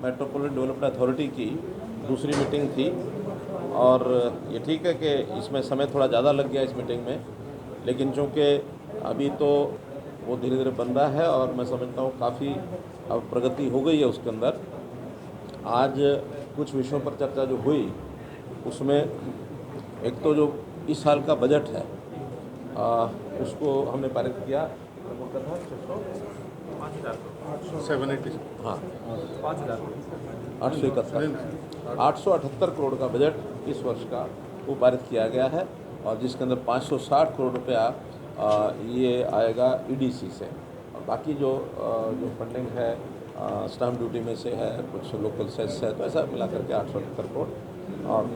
Metropolitan development authority की दूसरी meeting थी और ये ठीक है कि इसमें समय थोड़ा ज़्यादा लग गया इस मीटिंग में, लेकिन चूँकि अभी तो वो धीरे धीरे बन रहा है और मैं समझता हूँ काफ़ी अब प्रगति हो गई है उसके अंदर। आज कुछ विषयों पर चर्चा जो हुई उसमें एक तो जो इस साल का बजट है उसको हमने पारित किया। कितना था? 780 हाँ 871 878 करोड़ का बजट इस वर्ष का वो पारित किया गया है और जिसके अंदर 560 करोड़ रुपया ये आएगा ईडीसी से और बाकी जो फंडिंग है स्टाम्प ड्यूटी में से है, कुछ लोकल सेस है, तो ऐसा मिला करके 878 करोड़। और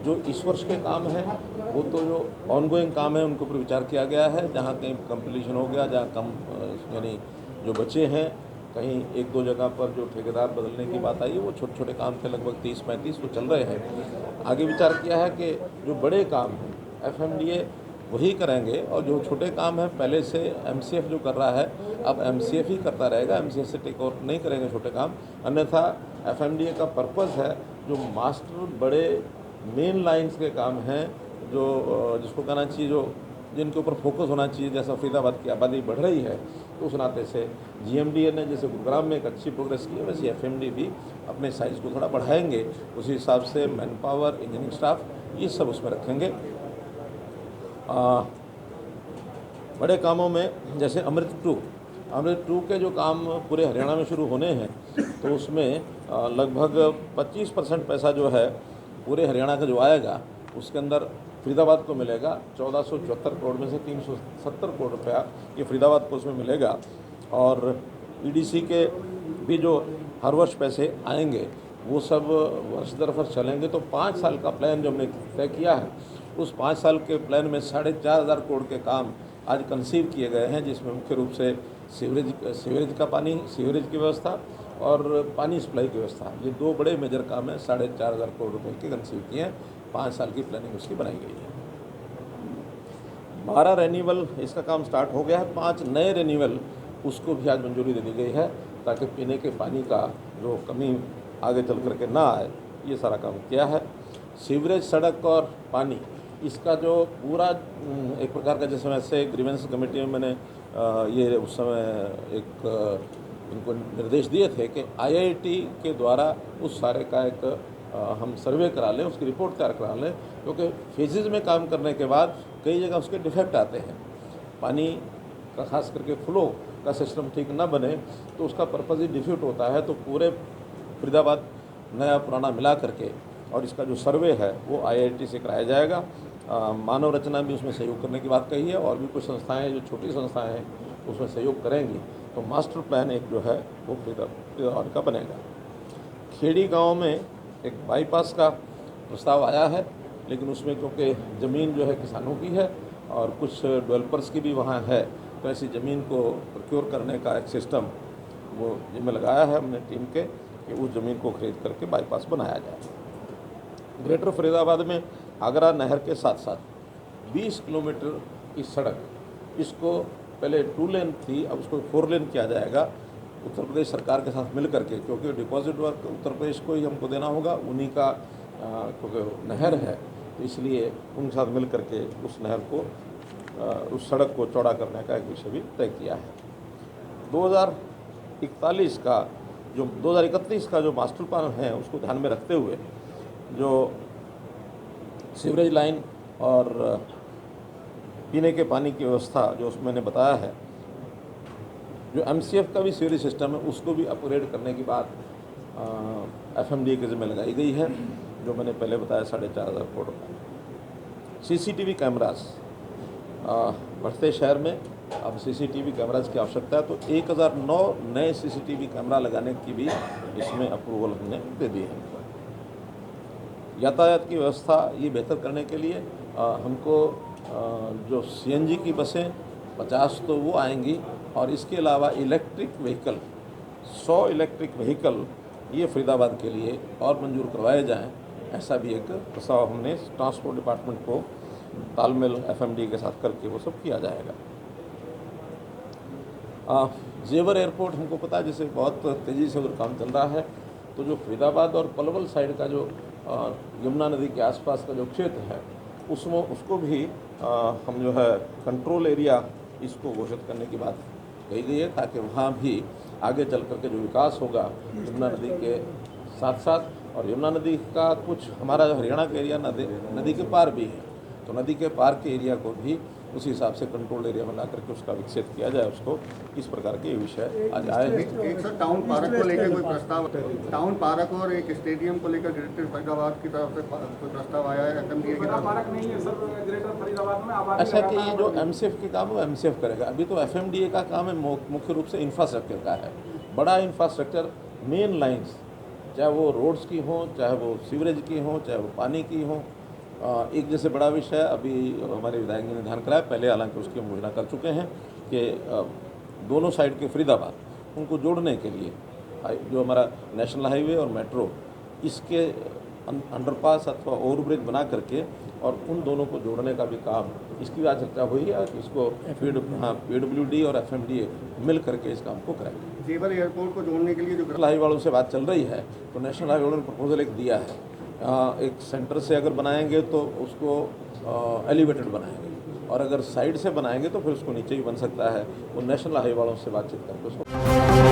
जो इस वर्ष के काम हैं वो तो जो ऑनगोइंग काम है उनके ऊपर विचार किया गया है। जहाँ कहीं कंप्लीशन हो गया, जहाँ कम यानी जो बचे हैं, कहीं एक दो जगह पर जो ठेकेदार बदलने की बात आई है वो छोटे छोटे काम थे, लगभग 30-35 वो चल रहे हैं। आगे विचार किया है कि जो बड़े काम हैं एफएमडीए वही करेंगे और जो छोटे काम हैं पहले से एमसीएफ जो कर रहा है अब एमसीएफ ही करता रहेगा, एमसीएफ से टेक ओवर नहीं करेंगे छोटे काम। अन्यथा एफएमडीए का पर्पज़ है जो मास्टर बड़े मेन लाइंस के काम हैं, जो जिसको कहना चाहिए जो जिनके ऊपर फोकस होना चाहिए, जैसा फरीदाबाद की आबादी बढ़ रही है तो उस नाते से जीएमडीए ने जैसे गुरुग्राम में एक अच्छी प्रोग्रेस की है वैसे एफएमडी भी अपने साइज़ को थोड़ा बढ़ाएंगे। उसी हिसाब से मैन पावर, इंजीनियरिंग स्टाफ ये सब उसमें रखेंगे। बड़े कामों में जैसे अमृत 2 के जो काम पूरे हरियाणा में शुरू होने हैं तो उसमें लगभग 25% पैसा जो है पूरे हरियाणा का जो आएगा उसके अंदर फरीदाबाद को मिलेगा। 1474 करोड़ में से 370 करोड़ रुपया ये फरीदाबाद को उसमें मिलेगा और ईडीसी के भी जो हर वर्ष पैसे आएंगे वो सब वर्ष दर वर्ष चलेंगे। तो 5 साल का प्लान जो हमने तय किया है उस 5 साल के प्लान में 4,500 करोड़ के काम आज कंसीव किए गए हैं, जिसमें मुख्य रूप से सीवरेज का पानी, सीवरेज की व्यवस्था और पानी सप्लाई की व्यवस्था, ये दो बड़े मेजर काम हैं। 4,500 करोड़ रुपए के कंसीव किए हैं, 5 साल की प्लानिंग उसकी बनाई गई है। 12 रेन्यूअल इसका काम स्टार्ट हो गया है, 5 नए रेन्यूअल उसको भी आज मंजूरी दे दी गई है ताकि पीने के पानी का जो कमी आगे चल करके ना आए, ये सारा काम किया है। सीवरेज, सड़क और पानी इसका जो पूरा एक प्रकार का जिस समय से ग्रीवेंस कमेटी में मैंने ये उस समय एक इनको निर्देश दिए थे कि आईआईटी के द्वारा उस सारे का एक हम सर्वे करा लें, उसकी रिपोर्ट तैयार करा लें, क्योंकि फेजेस में काम करने के बाद कई जगह उसके डिफेक्ट आते हैं। पानी का खास करके फ्लो का सिस्टम ठीक ना बने तो उसका पर्पज़ ही डिफ्यूट होता है। तो पूरे फरीदाबाद नया पुराना मिला करके और इसका जो सर्वे है वो आईआईटी से कराया जाएगा। मानव रचना भी उसमें सहयोग करने की बात कही है और भी कुछ संस्थाएं जो छोटी संस्थाएं हैं उसमें सहयोग करेंगी। तो मास्टर प्लान एक जो है वो फरीदाबाद का बनेगा। खेड़ी गांव में एक बाईपास का प्रस्ताव आया है, लेकिन उसमें क्योंकि ज़मीन जो है किसानों की है और कुछ डेवलपर्स की भी वहाँ है, तो ऐसी ज़मीन को प्रोक्योर करने का एक सिस्टम वो जिम्मे लगाया है हमने टीम के कि उस ज़मीन को खरीद करके बाईपास बनाया जाए। ग्रेटर फरीदाबाद में आगरा नहर के साथ साथ 20 किलोमीटर की सड़क, इसको पहले 2 लेन थी, अब उसको 4 लेन किया जाएगा उत्तर प्रदेश सरकार के साथ मिल करके, क्योंकि डिपॉजिट वर्क उत्तर प्रदेश को ही हमको देना होगा, उन्हीं का क्योंकि नहर है तो इसलिए उनके साथ मिल करके उस नहर को उस सड़क को चौड़ा करने का एक विषय भी तय किया है। 2031 का जो मास्टर प्लान है उसको ध्यान में रखते हुए जो सीवरेज लाइन और पीने के पानी की व्यवस्था जो उसमें मैंने बताया है, जो एमसीएफ का भी सीवरेज सिस्टम है उसको भी अपग्रेड करने की बात एफएमडीए के ज़िम्मे लगाई गई है, जो मैंने पहले बताया 4,500 करोड़ रुपये। सीसीटीवी कैमरास बढ़ते शहर में अब सीसीटीवी कैमरास की आवश्यकता है, तो 1009 नए सीसीटीवी कैमरा लगाने की भी इसमें अप्रूवल हमने दे दी है। यातायात की व्यवस्था ये बेहतर करने के लिए हमको जो सीएनजी की बसें 50 तो वो आएंगी और इसके अलावा इलेक्ट्रिक व्हीकल 100 इलेक्ट्रिक व्हीकल ये फरीदाबाद के लिए और मंजूर करवाए जाएं, ऐसा भी एक प्रस्ताव हमने ट्रांसपोर्ट डिपार्टमेंट को तालमेल एफएमडी के साथ करके वो सब किया जाएगा। जेवर एयरपोर्ट हमको पता है जिसे बहुत तेज़ी से उधर काम चल रहा है, तो जो फरीदाबाद और पलवल साइड का जो यमुना नदी के आसपास का जो क्षेत्र है उसमें उसको भी हम जो है कंट्रोल एरिया इसको घोषित करने की बात कही गई है, ताकि वहाँ भी आगे चल कर के जो विकास होगा यमुना नदी के साथ साथ, और यमुना नदी का कुछ हमारा हरियाणा का एरिया नदी के पार भी है, तो नदी के पार के एरिया को भी उसी हिसाब से कंट्रोल एरिया बना करके उसका विकसित किया जाए, उसको इस प्रकार के विषय आज आए हैं। एक सर टाउन पार्क को लेकर कोई प्रस्ताव, टाउन पार्क और एक स्टेडियम को लेकर ग्रेटर फरीदाबाद की तरफ से कोई प्रस्ताव आया है FMDA की तरफ? पार्क नहीं है सर ग्रेटर फरीदाबाद में। आबादी अच्छा कि ये लगातार जो MCF की काम है वो MCF करेगा, अभी तो FMDA का काम है मुख्य रूप से इंफ्रास्ट्रक्चर का है, बड़ा इंफ्रास्ट्रक्चर मेन लाइन्स, चाहे वो रोड्स की हों, चाहे वो सीवरेज की हों, चाहे वो पानी की हों। एक जैसे बड़ा विषय अभी हमारे विधायक ने निर्धारण कराया, पहले हालांकि उसकी हम घोषणा कर चुके हैं कि दोनों साइड के फरीदाबाद उनको जोड़ने के लिए जो हमारा नेशनल हाईवे और मेट्रो इसके अंडरपास अथवा ओवरब्रिज बना करके और उन दोनों को जोड़ने का भी काम, इसकी आज चर्चा हुई है कि इसको PWD और FMDA मिल करके इस काम को कराएंगे। जेवर एयरपोर्ट को जोड़ने के लिए जो नेशनल हाईवे वालों से बात चल रही है, तो नेशनल हाईवे वालों ने प्रपोजल एक दिया है, एक सेंटर से अगर बनाएंगे तो उसको एलिवेटेड बनाएंगे, और अगर साइड से बनाएंगे तो फिर उसको नीचे भी बन सकता है, वो नेशनल हाईवे वालों से बातचीत करके उसको